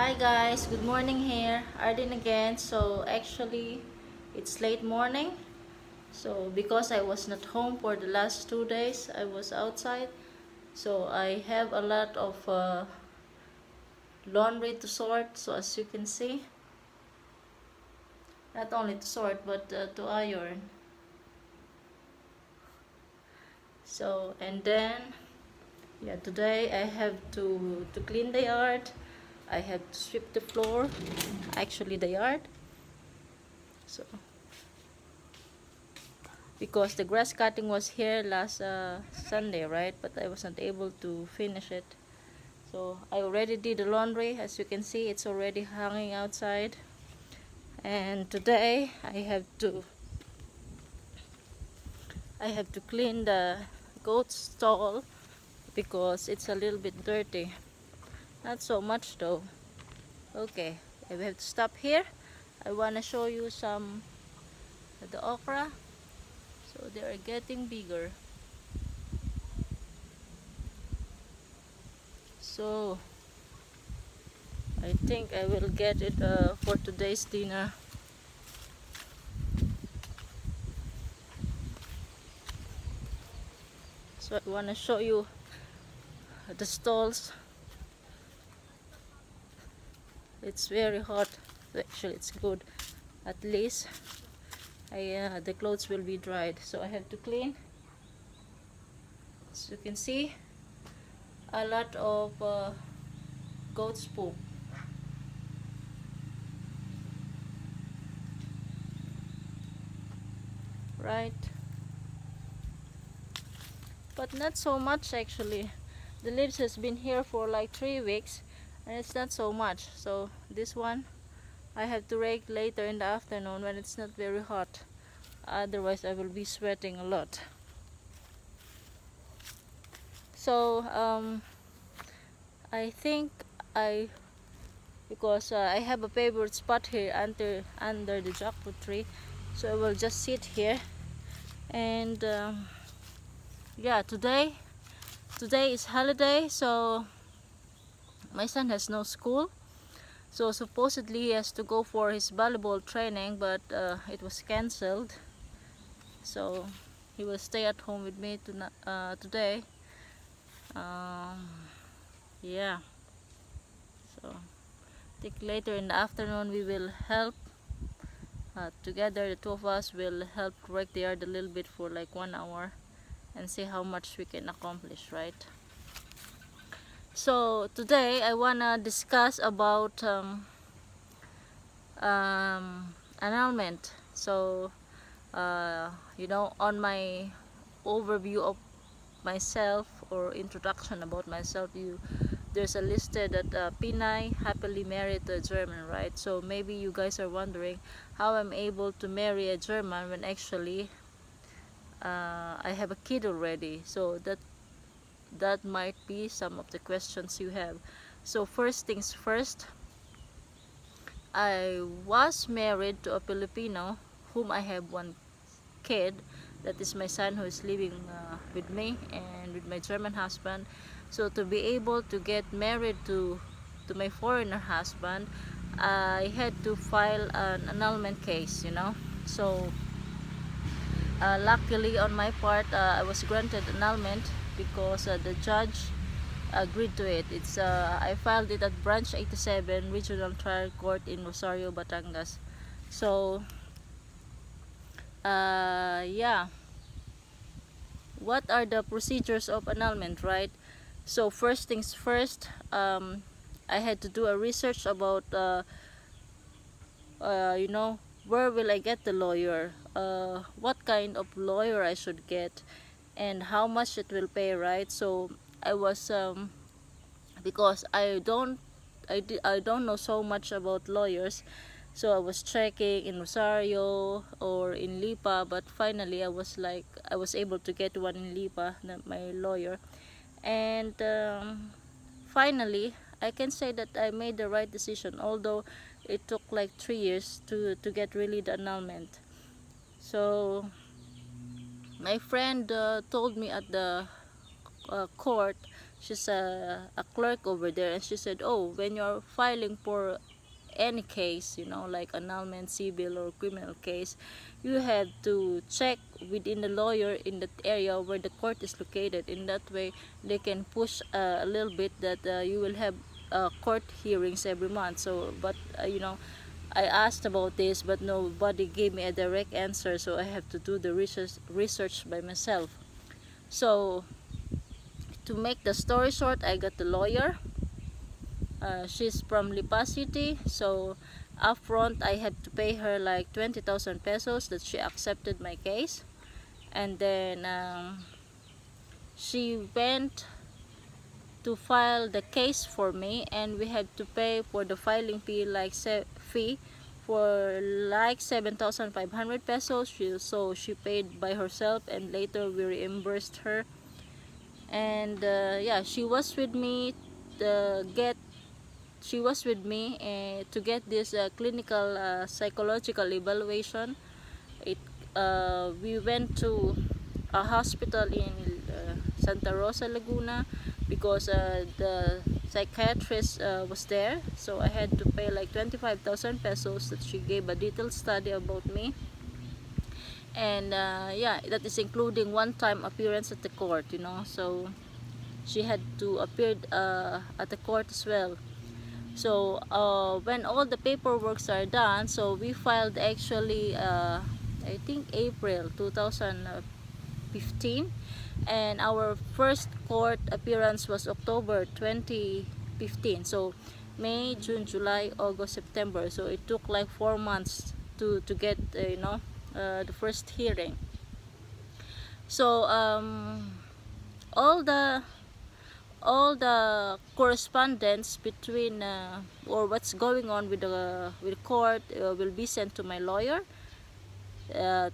Hi guys, good morning here, Arlene again. So actually it's late morning, so because I was not home for the last 2 days, I was outside, so I have a lot of laundry to sort. So as you can see, not only to sort but to iron. So and then yeah, today I have to clean the yard. I have to sweep the floor, actually the yard. So because the grass cutting was here last Sunday, right? But I was not able to finish it. So I already did the laundry. As you can see, it's already hanging outside. And today I have to clean the goat stall because it's a little bit dirty. Not so much though. Okay, I have to stop here. I want to show you some of the okra. So they are getting bigger. So I think I will get it for today's dinner. So I want to show you the stalls. It's very hot. Actually, it's good. At least the clothes will be dried. So I have to clean. As you can see, a lot of goat's poop. Right? But not so much actually. The leaves has been here for like 3 weeks and it's not so much. So this one I have to rake later in the afternoon when it's not very hot. Otherwise I will be sweating a lot. So I think because I have a favorite spot here under the jackfruit tree, so I will just sit here. And yeah, today is holiday, so my son has no school. So supposedly he has to go for his volleyball training, but it was cancelled. So he will stay at home with me today. Yeah. So I think later in the afternoon we will help together. The two of us will help work the yard a little bit for like 1 hour and see how much we can accomplish, right? So today I wanna discuss about annulment. So on my overview of myself or introduction about myself, there's a listed that Pinay, happily married to a German, right? So maybe you guys are wondering how I'm able to marry a German when actually I have a kid already. So that might be some of the questions you have. So first things first, I was married to a Filipino whom I have one kid. That is my son who is living with me and with my German husband. So to be able to get married to my foreigner husband, I had to file an annulment case, So luckily on my part, I was granted annulment because the judge agreed to it. I filed it at branch 87 regional trial court in Rosario, Batangas. So yeah, what are the procedures of annulment, right? So first things first, I had to do a research about where will I get the lawyer, what kind of lawyer I should get, and how much it will pay, right? So I was because I don't know so much about lawyers, so I was checking in Rosario or in Lipa, but finally I was able to get one in Lipa, my lawyer. And finally I can say that I made the right decision, although it took like 3 years to get really the annulment. So my friend told me at the court a clerk over there, and she said, oh, when you're filing for any case, you know, like annulment, civil or criminal case, you have to check within the lawyer in that area where the court is located. In that way they can push a little bit that you will have court hearings every month. So but you know, I asked about this, but nobody gave me a direct answer, so I have to do the research by myself. So to make the story short, I got the lawyer. She's from Lipa City, so upfront I had to pay her like 20,000 pesos that she accepted my case. And then she went to file the case for me, and we had to pay for the filing fee, like for like 7,500 pesos. So she paid by herself, and later we reimbursed her. And yeah, she was with me to get to get this clinical psychological evaluation. We went to a hospital in Santa Rosa, Laguna, because the psychiatrist was there. So I had to pay like 25,000 pesos that she gave a detailed study about me. And yeah, that is including one-time appearance at the court, you know. So she had to appear at the court as well. So when all the paperworks are done, so we filed actually I think April 2015, and our first court appearance was October 2015. So May, June, July, August, September. So it took like 4 months to get you know, the first hearing. So all the correspondence between or what's going on with the court will be sent to my lawyer, and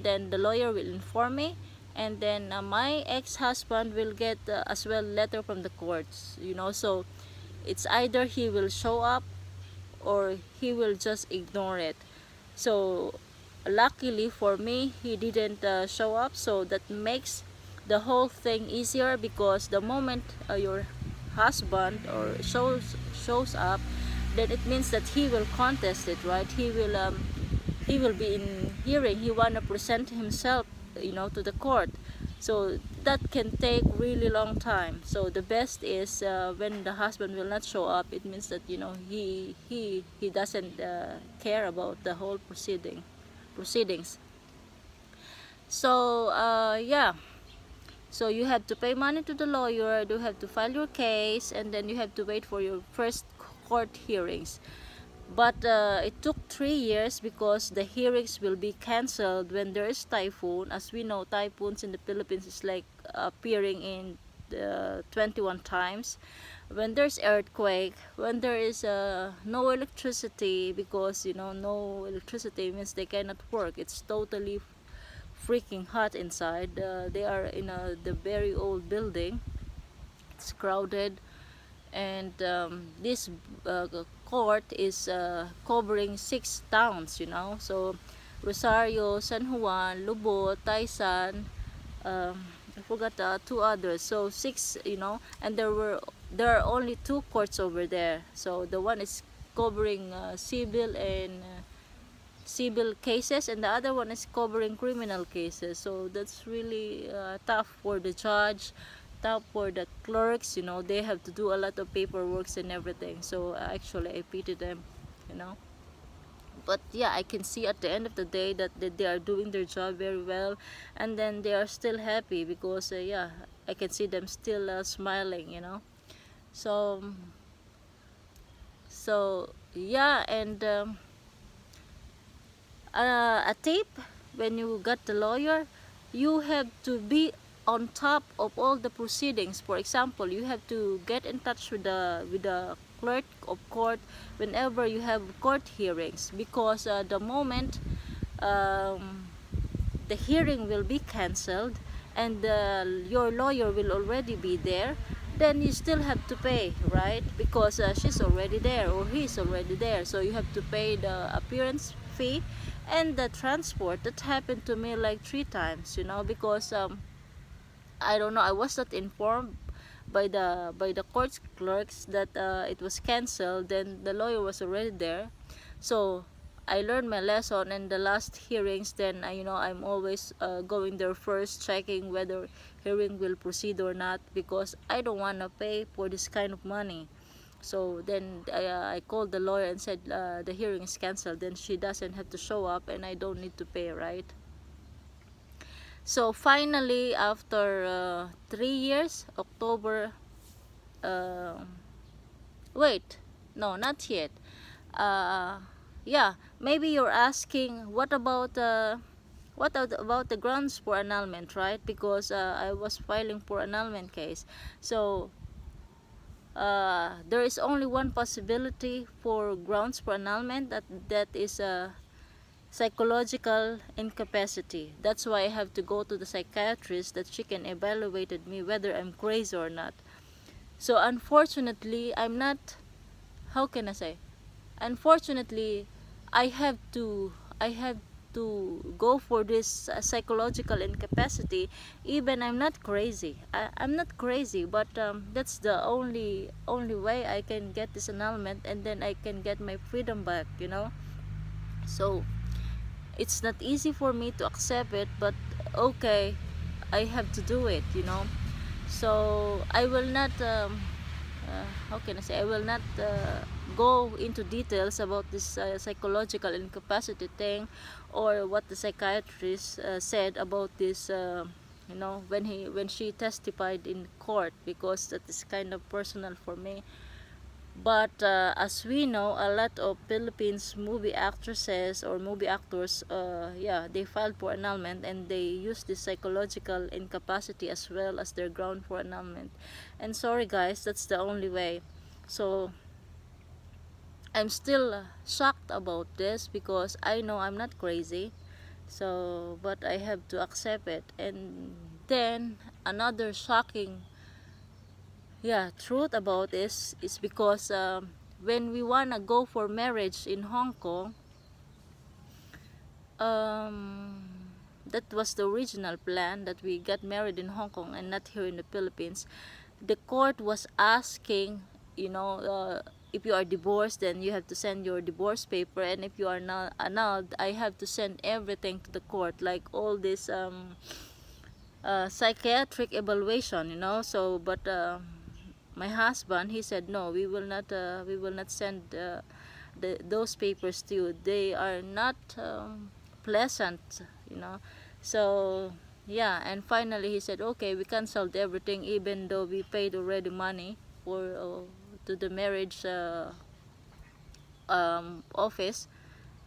then the lawyer will inform me, and then my ex-husband will get as well letter from the courts, you know. So it's either he will show up or he will just ignore it. So luckily for me, he didn't show up, so that makes the whole thing easier, because the moment your husband or shows up, then it means that he will contest it, right? He will be in hearing. He wanna present himself, you know, to the court. So that can take really long time. So the best is when the husband will not show up, it means that, you know, he doesn't care about the whole proceedings. So yeah, so you have to pay money to the lawyer, you have to file your case, and then you have to wait for your first court hearings. But it took 3 years, because the hearings will be cancelled when there is typhoon. As we know, typhoons in the Philippines is like appearing in 21 times. When there's earthquake, when there is no electricity, because, you know, no electricity means they cannot work. It's totally freaking hot inside. They are in the very old building. It's crowded, and this court is covering 6 towns, you know. So Rosario, San Juan, Lubot, Taysan, I forgot 2 others. So 6, you know, and there are only 2 courts over there. So the one is covering civil cases, and the other one is covering criminal cases. So that's really tough for the judge, tough for the clerks, you know. They have to do a lot of paperwork and everything. So actually I pity them, you know. But yeah, I can see at the end of the day that they are doing their job very well, and then they are still happy, because yeah, I can see them still smiling, you know. So yeah. And a tip: when you got the lawyer, you have to be on top of all the proceedings. For example, you have to get in touch with the clerk of court whenever you have court hearings, because the moment the hearing will be cancelled, and your lawyer will already be there, then you still have to pay, right? Because she's already there or he's already there. So you have to pay the appearance fee and the transport. That happened to me like 3 times, you know, because I don't know, I was not informed by the court clerks that it was canceled, then the lawyer was already there. So I learned my lesson in the last hearings. Then you know, I'm always going there first, checking whether hearing will proceed or not, because I don't want to pay for this kind of money. So then I called the lawyer and said the hearing is canceled, then she doesn't have to show up and I don't need to pay, right? So finally, after 3 years, October, wait, no, not yet. Yeah, maybe you're asking, what about the grounds for annulment, right? Because I was filing for annulment case. So there is only one possibility for grounds for annulment, that is a psychological incapacity. That's why I have to go to the psychiatrist, that she can evaluate me whether I'm crazy or not. So unfortunately, I'm not, how can I say, unfortunately, I have to go for this psychological incapacity. Even I'm not crazy. I'm not crazy, but that's the only way I can get this annulment, and then I can get my freedom back, you know. So it's not easy for me to accept it, but okay, I have to do it, you know. So I will not how can I say, I will not go into details about this psychological incapacity thing, or what the psychiatrist said about this, you know, when she testified in court, because that is kind of personal for me. But as we know, a lot of Philippines movie actresses or movie actors, yeah, they filed for annulment, and they use this psychological incapacity as well as their ground for annulment. And sorry guys, that's the only way. So I'm still shocked about this, because I know I'm not crazy. So, but I have to accept it. And then another shocking, yeah, truth about this is because when we wanna go for marriage in Hong Kong, that was the original plan, that we get married in Hong Kong and not here in the Philippines. The court was asking, you know, if you are divorced, then you have to send your divorce paper, and if you are not annulled, I have to send everything to the court, like all this psychiatric evaluation, you know. So but my husband, he said, no, we will not send those papers to you. They are not pleasant, you know. So yeah, and finally he said, okay, we canceled everything, even though we paid already money for to the marriage office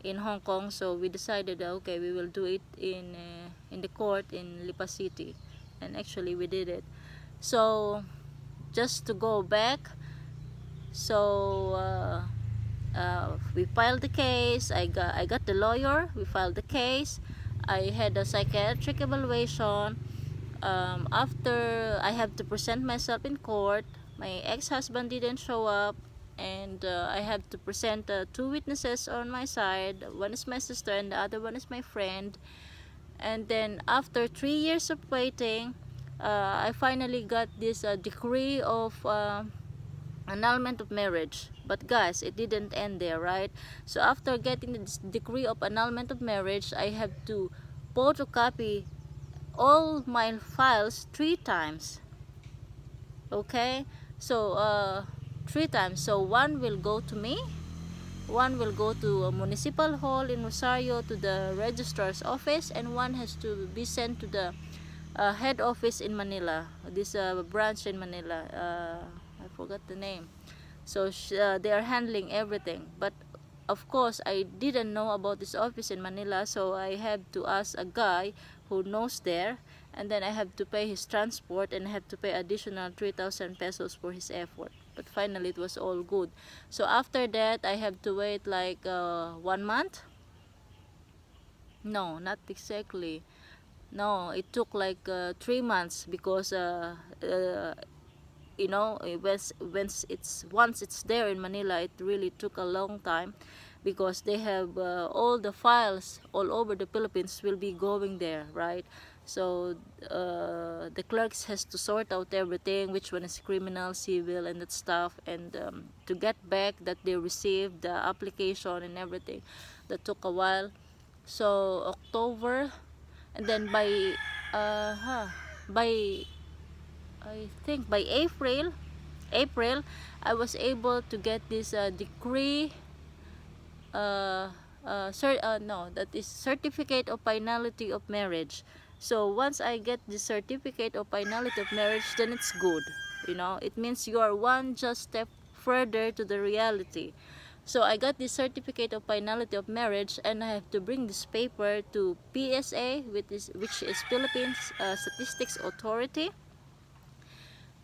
in Hong Kong. So we decided, okay, we will do it in the court in Lipa City, and actually we did it. So just to go back, so we filed the case. I got the lawyer. We filed the case. I had a psychiatric evaluation. After I have to present myself in court, my ex-husband didn't show up, and I have to present 2 witnesses on my side. One is my sister and the other one is my friend. And then after 3 years of waiting, I finally got this decree of annulment of marriage. But guys, it didn't end there, right? So after getting this decree of annulment of marriage, I have to photocopy all my files 3 times. Okay, so 3 times. So one will go to me, one will go to a municipal hall in Rosario to the registrar's office, and one has to be sent to the head office in Manila, this branch in Manila. I forgot the name. So they are handling everything. But of course, I didn't know about this office in Manila, so I have to ask a guy who knows there, and then I have to pay his transport, and I have to pay additional 3,000 pesos for his effort. But finally, it was all good. So after that, I have to wait like 1 month. No, not exactly. No, it took like 3 months, because you know, once it's there in Manila, it really took a long time, because they have all the files all over the Philippines will be going there, right? So the clerks has to sort out everything, which one is criminal, civil, and that stuff, and to get back that they received the application and everything. That took a while. So October, and then by I think by April I was able to get this decree, no, that is certificate of finality of marriage. So once I get the certificate of finality of marriage, then it's good. You know, it means you are one just step further to the reality. So I got this certificate of finality of marriage, and I have to bring this paper to PSA, which is Philippines Statistics Authority.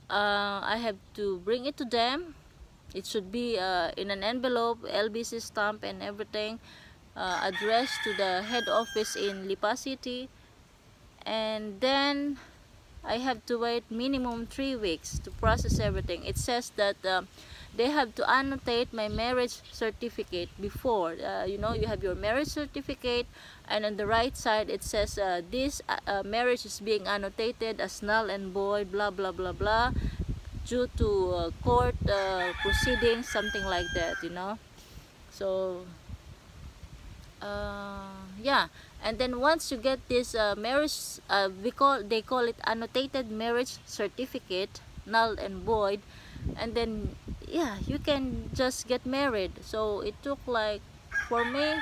I have to bring it to them. It should be in an envelope, LBC stamp and everything, addressed to the head office in Lipa City. And then I have to wait minimum 3 weeks to process everything. It says that they have to annotate my marriage certificate before. You know, you have your marriage certificate, and on the right side it says this marriage is being annotated as null and void, blah blah blah blah, due to court proceedings, something like that, you know. So yeah, and then once you get this marriage, they call it annotated marriage certificate, null and void, and then yeah, you can just get married. So it took like, for me,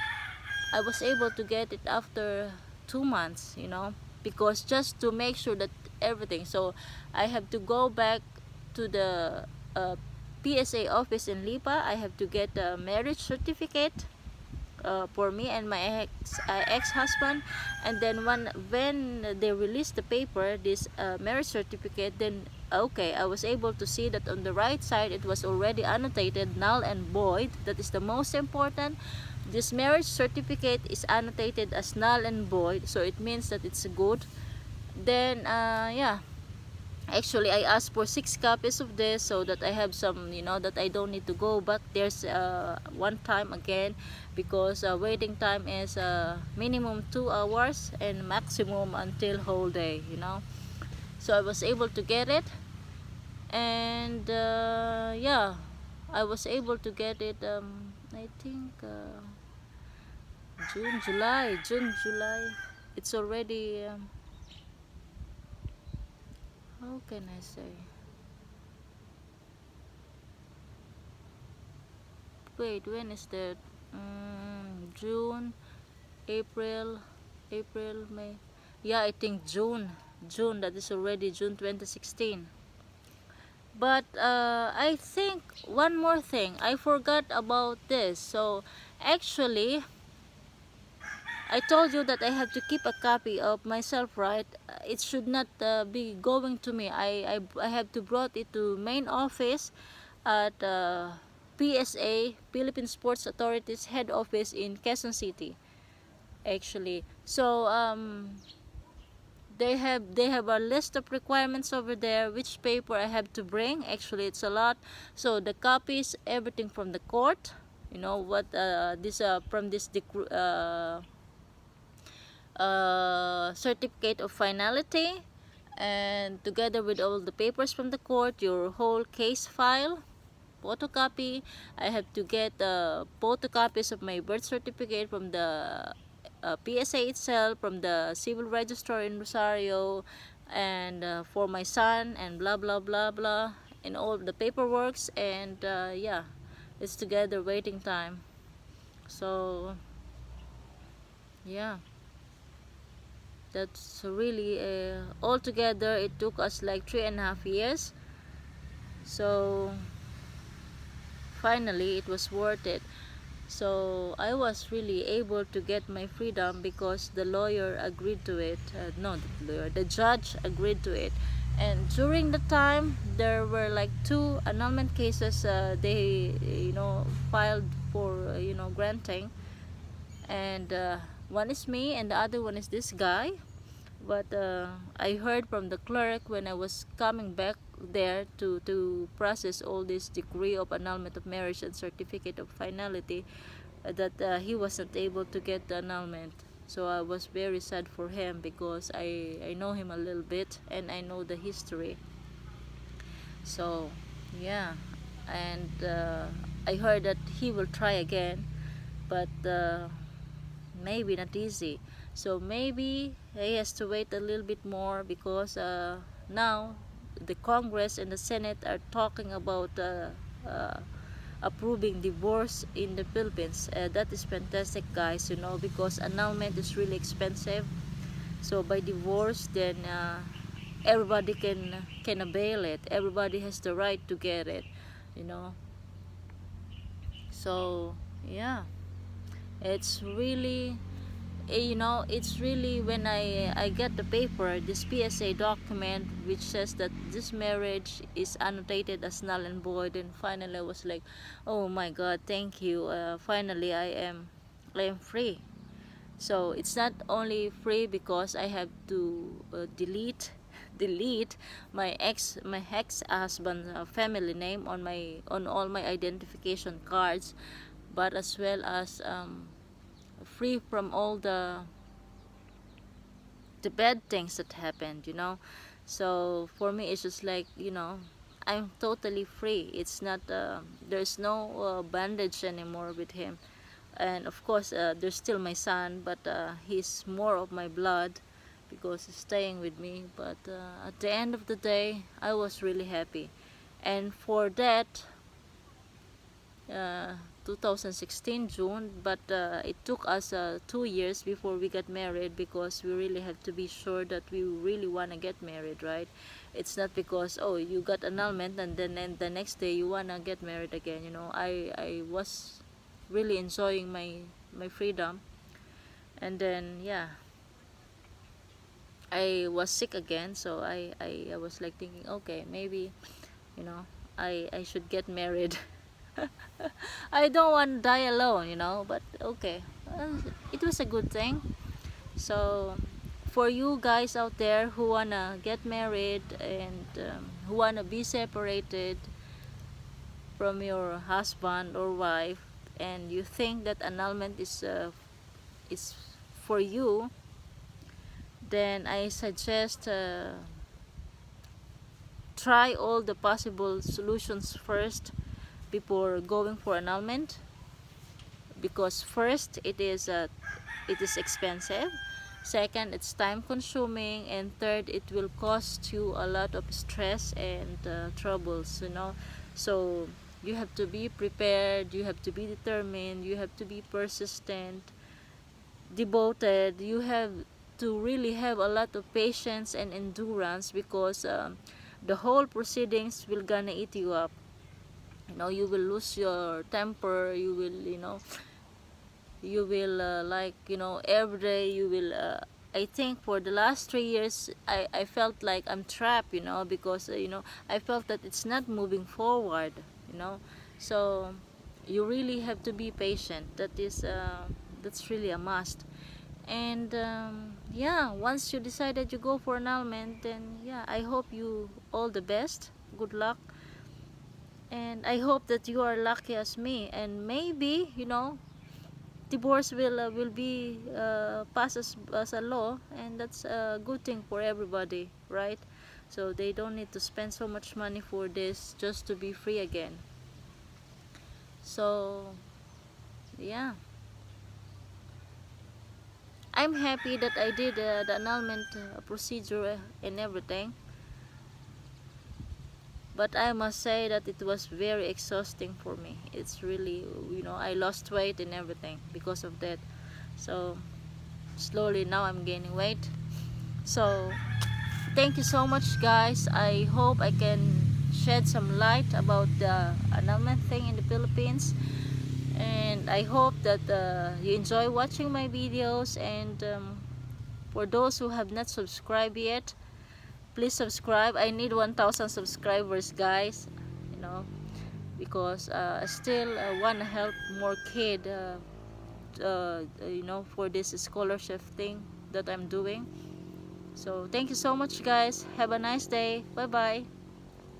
I was able to get it after 2 months, you know, because just to make sure that everything. So I have to go back to the PSA office in Lipa. I have to get a marriage certificate for me and my ex-husband, and then when they released the paper, this marriage certificate, then okay, I was able to see that on the right side it was already annotated null and void. That is the most important. This marriage certificate is annotated as null and void, so it means that it's good. Then yeah, actually I asked for 6 copies of this, so that I have some, you know, that I don't need to go back there's one time again, because waiting time is minimum 2 hours and maximum until whole day, you know. So I was able to get it, and yeah, I was able to get it I think June, July. It's already how can I say, wait, when is that? June, April, May. Yeah, I think June. That is already June 2016. But I think one more thing, I forgot about this. So actually, I told you that I have to keep a copy of myself, right? It should not be going to me. I have to brought it to main office at PSA, Philippine Sports Authority's head office in Quezon City, actually. So they have a list of requirements over there, which paper I have to bring. Actually, it's a lot. So the copies, everything from the court, you know what, this from this certificate of finality, and together with all the papers from the court, your whole case file, photocopy. I have to get photocopies of my birth certificate from the PSA itself, from the civil registrar in Rosario, and for my son, and blah blah blah blah, and all the paperworks, and yeah, it's together waiting time. So yeah, that's really altogether it took us like 3.5 years. So finally it was worth it. So I was really able to get my freedom because the lawyer agreed to it. No, the judge agreed to it. And during the time, there were like 2 annulment cases they, you know, filed for, you know, granting. And one is me, and the other one is this guy. But I heard from the clerk when I was coming back there to process all this degree of annulment of marriage and certificate of finality, that he wasn't able to get the annulment. So I was very sad for him because I know him a little bit and I know the history. So yeah, and I heard that he will try again, but maybe not easy. So maybe he has to wait a little bit more because now the Congress and the Senate are talking about uh, approving divorce in the Philippines. That is fantastic, guys, you know, because annulment is really expensive. So by divorce, then everybody can avail it. Everybody has the right to get it, you know. So yeah, it's really, you know, it's really when I get the paper, this PSA document which says that this marriage is annotated as null and void, and finally I was like, oh my god, thank you, finally I am free. So it's not only free because I have to delete my ex-husband's family name on all my identification cards, but as well as free from all the bad things that happened, you know. So for me it's just like, you know, I'm totally free. It's not there's no bandage anymore with him. And of course there's still my son, but he's more of my blood because he's staying with me. But at the end of the day, I was really happy. And for that, uh, 2016 June, but it took us 2 years before we got married, because we really have to be sure that we really want to get married, right? It's not because, oh, you got annulment and then the next day you want to get married again, you know. I was really enjoying my freedom, and then yeah, I was sick again, so I was like thinking, okay, maybe, you know, I should get married. I don't want to die alone, you know, but okay. It was a good thing. So, for you guys out there who wanna get married and who wanna be separated from your husband or wife, and you think that annulment is for you, then I suggest try all the possible solutions first before going for annulment, because first it is expensive, second it's time consuming, and third it will cost you a lot of stress and troubles, you know. So you have to be prepared, you have to be determined, you have to be persistent, devoted, you have to really have a lot of patience and endurance, because the whole proceedings will gonna eat you up, you know. You will lose your temper, you will, you know, you will like, you know, every day you will I think for the last 3 years I felt like I'm trapped, you know, because you know, I felt that it's not moving forward, you know. So you really have to be patient. That's really a must. And yeah, once you decide that you go for annulment, then yeah, I hope you all the best, good luck, and I hope that you are lucky as me, and maybe, you know, divorce will be passed as a law, and that's a good thing for everybody, right? So they don't need to spend so much money for this just to be free again. So yeah, I'm happy that I did the annulment procedure and everything, but I must say that it was very exhausting for me. It's really, you know, I lost weight and everything because of that. So slowly now I'm gaining weight. So thank you so much, guys. I hope I can shed some light about the annulment thing in the Philippines, and I hope that you enjoy watching my videos. And for those who have not subscribed yet, please subscribe. I need 1,000 subscribers, guys, you know, because I still want to help more kids, you know, for this scholarship thing that I'm doing. So thank you so much, guys. Have a nice day. Bye bye.